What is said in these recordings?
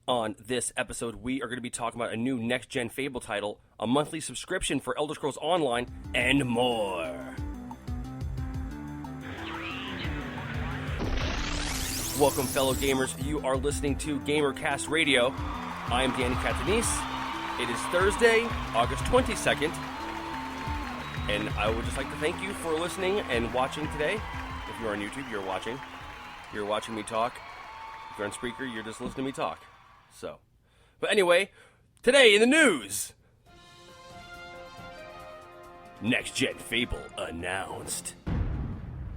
On this episode, we are going to be talking about a new Next Gen Fable title, a monthly subscription for Elder Scrolls Online, and more. Welcome, fellow gamers. You are listening to GamerCast Radio. I am Danny Catanese. It is Thursday, August 22nd, and I would just like to thank you for listening and watching today. If you're on YouTube, you're watching. You're watching me talk. If you're on Spreaker, you're just listening to me talk. But anyway, today in the news, Next Gen Fable announced.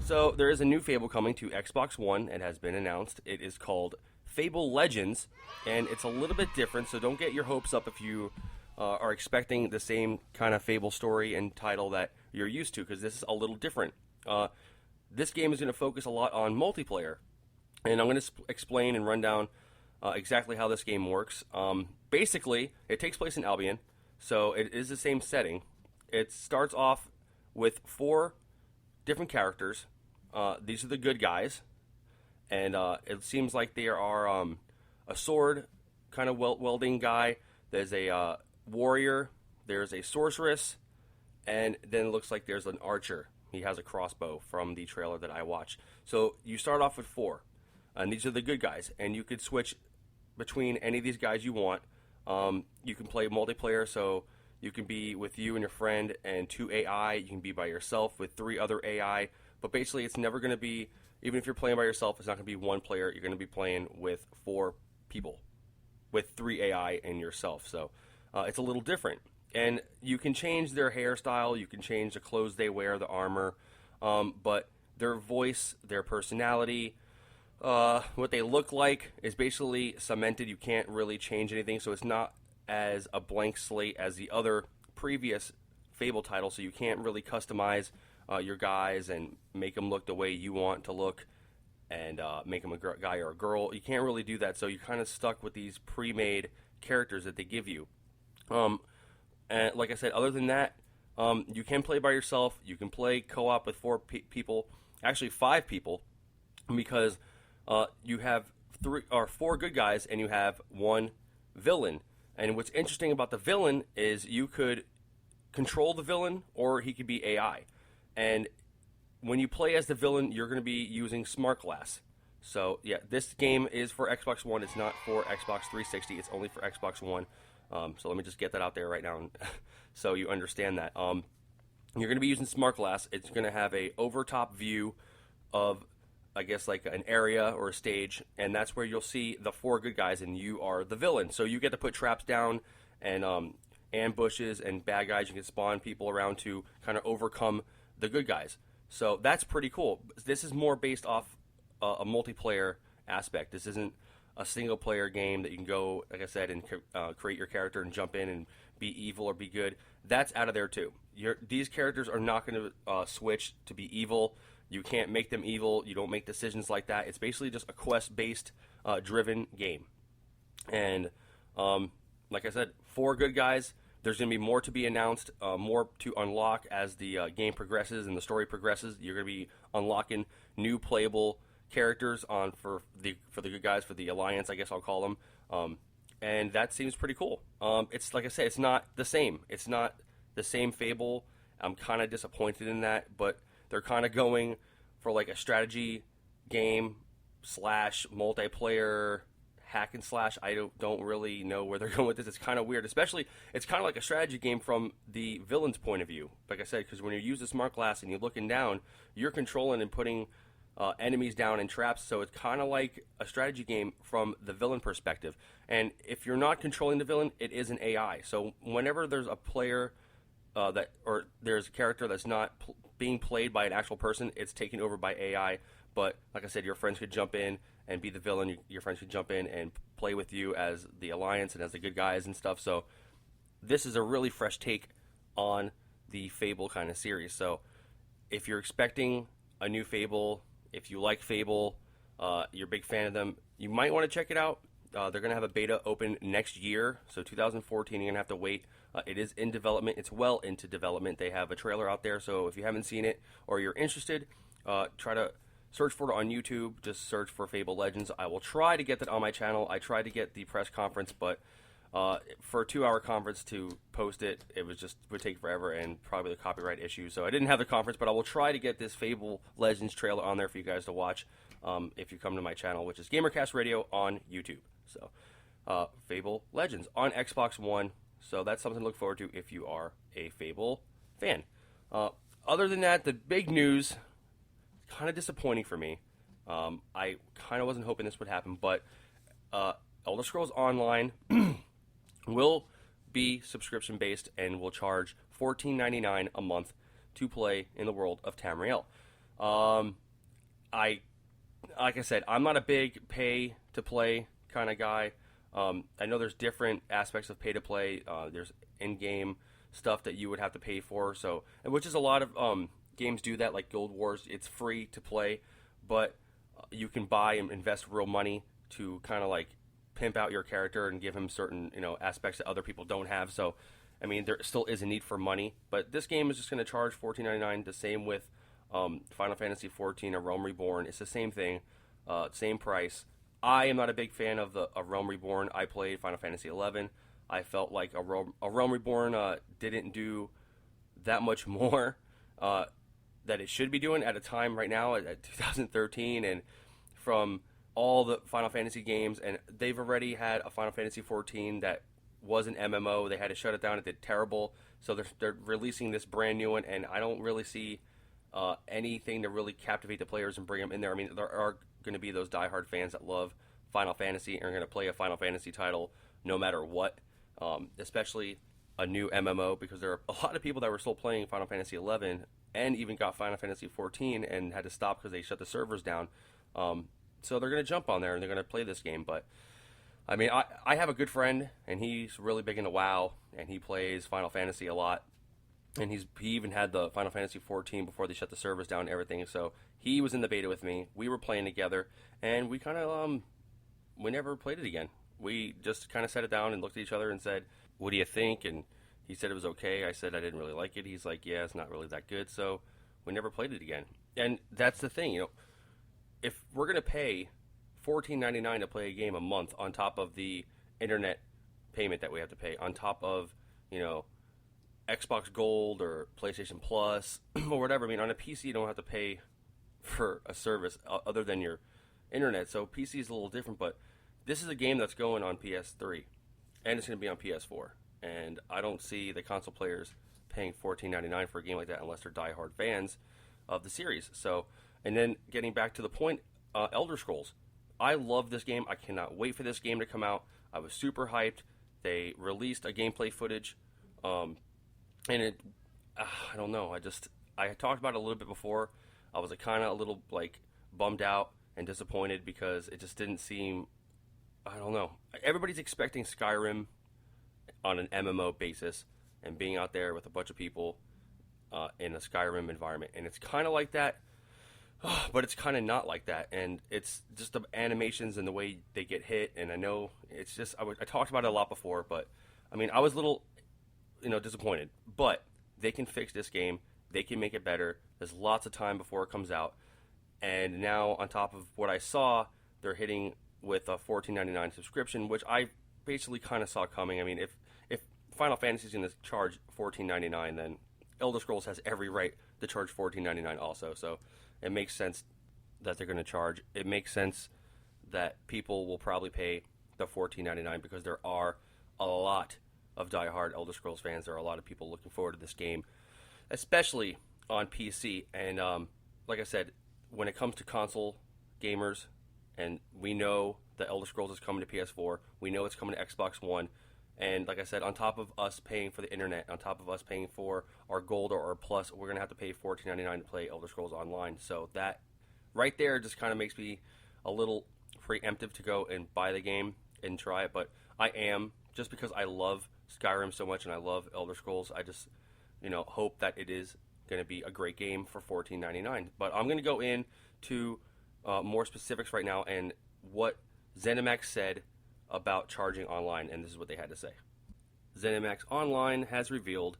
So there is a new Fable coming to Xbox One. It has been announced. It is called Fable Legends, and it's a little bit different, so don't get your hopes up if you are expecting the same kind of Fable story and title that you're used to, because this is a little different. This game is going to focus a lot on multiplayer, and I'm going to explain and run down exactly how this game works. Basically, it takes place in Albion, so it is the same setting. It starts off with 4 different characters. These are the good guys, and it seems like there are a sword kind of welding guy. There's a warrior. There's a sorceress, and then it looks like there's an archer. He has a crossbow from the trailer that I watched. So you start off with 4, and these are the good guys, and you could switch between any of these guys you want. You can play multiplayer, so you can be with you and your friend and 2 AI. You can be by yourself with 3 other AI. But basically, it's never going to be, even if you're playing by yourself, it's not going to be 1 player. You're going to be playing with 4 people, with 3 AI and yourself. So it's a little different. And you can change their hairstyle. You can change the clothes they wear, the armor. But their voice, their personality, what they look like is basically cemented. You can't really change anything, so it's not as a blank slate as the other previous Fable titles, so you can't really customize your guys and make them look the way you want to look and make them a guy or a girl. You can't really do that, so you're kind of stuck with these pre-made characters that they give you. And like I said, other than that, you can play by yourself. You can play co-op with 4 people, actually 5 people, because you have 4 good guys and you have 1 villain. And what's interesting about the villain is you could control the villain, or he could be AI. And when you play as the villain, you're going to be using Smart Glass. So yeah, this game is for Xbox One. It's not for Xbox 360. It's only for Xbox One. So let me just get that out there right now, so you understand that. You're going to be using Smart Glass. It's going to have a overtop view of, I guess, like an area or a stage, and that's where you'll see the 4 good guys, and you are the villain. So you get to put traps down and ambushes and bad guys. You can spawn people around to kind of overcome the good guys. So that's pretty cool. This is more based off a multiplayer aspect. This isn't a single-player game that you can go, like I said, and create your character and jump in and be evil or be good. That's out of there too. These characters are not going to switch to be evil. You can't make them evil. You don't make decisions like that. It's basically just a quest-based, driven game. And like I said, 4 good guys. There's going to be more to be announced, more to unlock as the game progresses and the story progresses. You're going to be unlocking new playable characters for the good guys, for the Alliance, I guess I'll call them. And that seems pretty cool. It's like I said, it's not the same. It's not the same Fable. I'm kind of disappointed in that, but they're kind of going for like a strategy game / multiplayer hack and slash. I don't really know where they're going with this. It's kind of weird. Especially, it's kind of like a strategy game from the villain's point of view. Like I said, because when you use the Smart Glass and you're looking down, you're controlling and putting enemies down in traps. So it's kind of like a strategy game from the villain perspective. And if you're not controlling the villain, it is an AI. So whenever there's a player or there's a character that's not being played by an actual person, it's taken over by AI. But like I said, your friends could jump in and be the villain. Your friends could jump in and play with you as the Alliance and as the good guys and stuff. So this is a really fresh take on the Fable kind of series. So if you're expecting a new Fable, if you like Fable, you're a big fan of them, you might want to check it out. They're going to have a beta open next year, so 2014, you're going to have to wait. It is in development. It's well into development. They have a trailer out there, so if you haven't seen it or you're interested, try to search for it on YouTube. Just search for Fable Legends. I will try to get that on my channel. I tried to get the press conference, but for a 2-hour conference to post it, would take forever and probably the copyright issue. So I didn't have the conference, but I will try to get this Fable Legends trailer on there for you guys to watch if you come to my channel, which is GamerCast Radio on YouTube. So Fable Legends on Xbox One. So that's something to look forward to if you are a Fable fan. Other than that, the big news, kind of disappointing for me. I kind of wasn't hoping this would happen, but Elder Scrolls Online will be subscription based and will charge $14.99 a month to play in the world of Tamriel. Like I said, I'm not a big pay to play kind of guy. I know there's different aspects of pay to play. There's in-game stuff that you would have to pay for, so which is a lot of games do that, like Guild Wars. It's free to play, but you can buy and invest real money to kind of like pimp out your character and give him certain aspects that other people don't have. So I mean, there still is a need for money, but this game is just going to charge $14.99. The same with Final Fantasy XIV or Realm Reborn. It's the same thing, same price. I am not a big fan of Realm Reborn. I played Final Fantasy XI. I felt like a Realm Reborn didn't do that much more that it should be doing at a time right now at 2013, and from all the Final Fantasy games, and they've already had a Final Fantasy XIV that was an MMO. They had to shut it down. It did terrible. So they're releasing this brand new one, and I don't really see anything to really captivate the players and bring them in there. I mean, there are going to be those diehard fans that love Final Fantasy and are going to play a Final Fantasy title no matter what, especially a new MMO, because there are a lot of people that were still playing Final Fantasy XI and even got Final Fantasy XIV and had to stop because they shut the servers down. So they're going to jump on there and they're going to play this game. But I mean, I have a good friend, and he's really big into WoW, and he plays Final Fantasy a lot. And he even had the Final Fantasy XIV before they shut the servers down and everything. So he was in the beta with me. We were playing together, and we kind of we never played it again. We just kind of sat it down and looked at each other and said, "What do you think?" And he said it was okay. I said I didn't really like it. He's like, "Yeah, it's not really that good." So we never played it again. And that's the thing, if we're going to pay $14.99 to play a game a month on top of the internet payment that we have to pay, on top of, Xbox Gold or PlayStation Plus or whatever. I mean, on a PC, you don't have to pay for a service other than your internet. So PC is a little different, but this is a game that's going on PS3 and it's going to be on PS4. And I don't see the console players paying $14.99 for a game like that unless they're diehard fans of the series. So, and then getting back to the point, Elder Scrolls. I love this game. I cannot wait for this game to come out. I was super hyped. They released a gameplay footage, and I don't know. I talked about it a little bit before. I was kind of a little bummed out and disappointed because it just didn't seem. I don't know. Everybody's expecting Skyrim on an MMO basis and being out there with a bunch of people in a Skyrim environment, and it's kind of like that. But it's kind of not like that, and it's just the animations and the way they get hit, and I know it's just, I talked about it a lot before, but, I mean, I was a little, disappointed, but they can fix this game, they can make it better, there's lots of time before it comes out, and now, on top of what I saw, they're hitting with a $14.99 subscription, which I basically kind of saw coming. I mean, if Final Fantasy is going to charge $14.99, then Elder Scrolls has every right to charge $14.99 also, so it makes sense that they're going to charge. It makes sense that people will probably pay the $14.99 because there are a lot of diehard Elder Scrolls fans. There are a lot of people looking forward to this game, especially on PC. And like I said, when it comes to console gamers, and we know that Elder Scrolls is coming to PS4, we know it's coming to Xbox One, and like I said, on top of us paying for the internet, on top of us paying for our Gold or our Plus, we're going to have to pay $14.99 to play Elder Scrolls Online. So that right there just kind of makes me a little preemptive to go and buy the game and try it. But I am, just because I love Skyrim so much and I love Elder Scrolls, I just, hope that it is going to be a great game for $14.99. But I'm going to go into more specifics right now and what ZeniMax said about charging online, and this is what they had to say. ZeniMax Online has revealed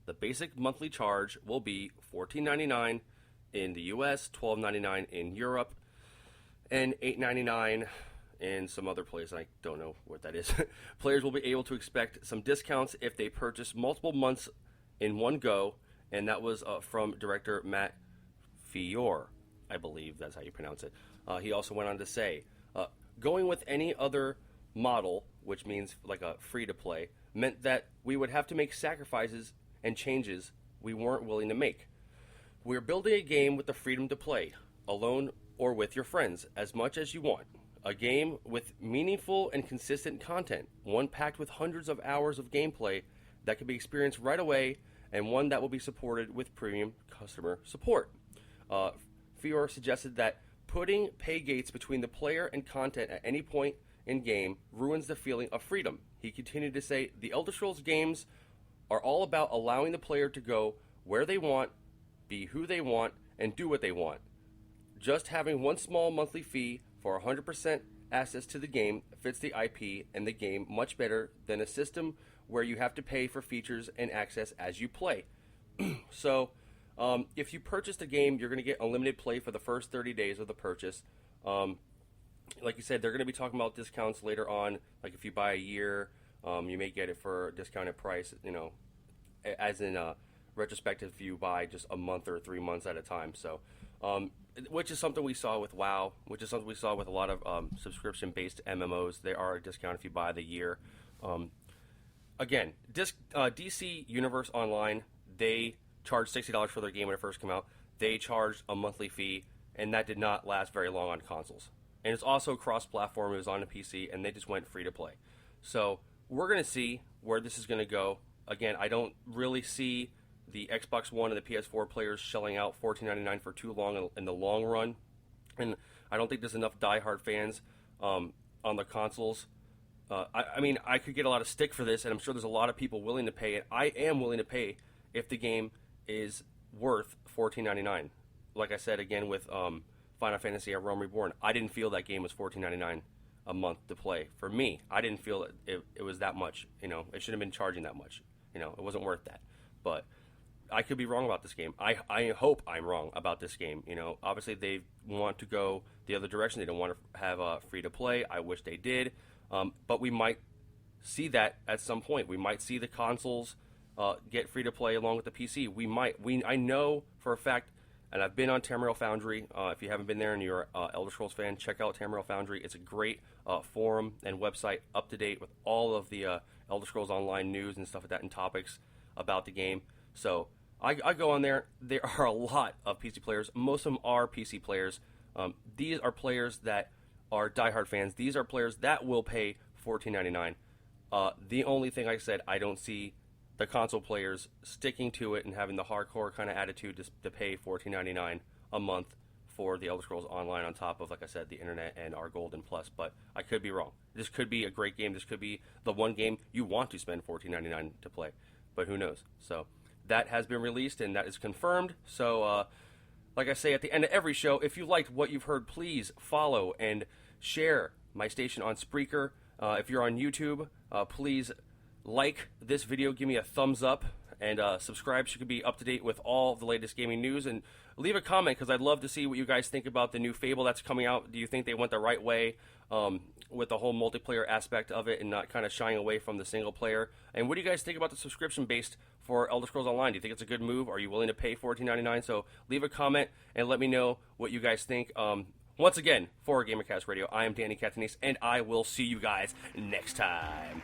the basic monthly charge will be $14.99 in the US, $12.99 in Europe, and $8.99 in some other place. I don't know what that is. Players will be able to expect some discounts if they purchase multiple months in one go, and that was from director Matt Fior, I believe that's how you pronounce it. He also went on to say, going with any other model, which means like a free-to-play, meant that we would have to make sacrifices and changes we weren't willing to make. We're building a game with the freedom to play, alone or with your friends, as much as you want. A game with meaningful and consistent content, one packed with hundreds of hours of gameplay that can be experienced right away, and one that will be supported with premium customer support. Fior suggested that putting pay gates between the player and content at any point in game ruins the feeling of freedom. He continued to say, the Elder Scrolls games are all about allowing the player to go where they want, be who they want, and do what they want. Just having one small monthly fee for 100% access to the game fits the IP and the game much better than a system where you have to pay for features and access as you play. So, if you purchase the game, you're going to get unlimited play for the first 30 days of the purchase. Like you said, they're going to be talking about discounts later on. Like if you buy a year, you may get it for a discounted price, as in retrospective if you buy just a month or 3 months at a time. So, which is something we saw with WoW, which is something we saw with a lot of subscription-based MMOs. They are a discount if you buy the year. Again, DC Universe Online, they charged $60 for their game when it first came out. They charged a monthly fee, and that did not last very long on consoles. And it's also cross-platform. It was on the PC, and they just went free-to-play. So we're going to see where this is going to go. Again, I don't really see the Xbox One and the PS4 players shelling out $14.99 for too long in the long run. And I don't think there's enough diehard fans on the consoles. I mean, I could get a lot of stick for this, and I'm sure there's a lot of people willing to pay it. I am willing to pay if the game is worth $14.99. Like I said, again, with Final Fantasy A Realm Reborn, I didn't feel that game was $14.99 a month to play. For me, I didn't feel it was that much. It shouldn't have been charging that much. It wasn't worth that. But I could be wrong about this game. I hope I'm wrong about this game. Obviously they want to go the other direction. They don't want to have free-to-play. I wish they did. But we might see that at some point. We might see the consoles get free-to-play along with the PC. I know for a fact, and I've been on Tamriel Foundry. If you haven't been there and you're an Elder Scrolls fan, check out Tamriel Foundry. It's a great forum and website, up to date with all of the Elder Scrolls Online news and stuff like that and topics about the game. So I go on there. There are a lot of PC players. Most of them are PC players. These are players that are diehard fans. These are players that will pay $14.99. The only thing I said, I don't see the console players sticking to it and having the hardcore kind of attitude to pay $14.99 a month for the Elder Scrolls Online on top of, like I said, the internet and our Golden Plus. But I could be wrong. This could be a great game. This could be the one game you want to spend $14.99 to play. But who knows? So that has been released and that is confirmed. So like I say at the end of every show, if you liked what you've heard, please follow and share my station on Spreaker. If you're on YouTube, please like this video, give me a thumbs up, and subscribe so you can be up to date with all the latest gaming news. And leave a comment because I'd love to see what you guys think about the new Fable that's coming out. Do you think they went the right way with the whole multiplayer aspect of it and not kind of shying away from the single player? And what do you guys think about the subscription based for Elder Scrolls Online? Do you think it's a good move? Are you willing to pay $14.99? So leave a comment and let me know what you guys think. Once again, for GamerCast Radio, I am Danny Catanese, and I will see you guys next time.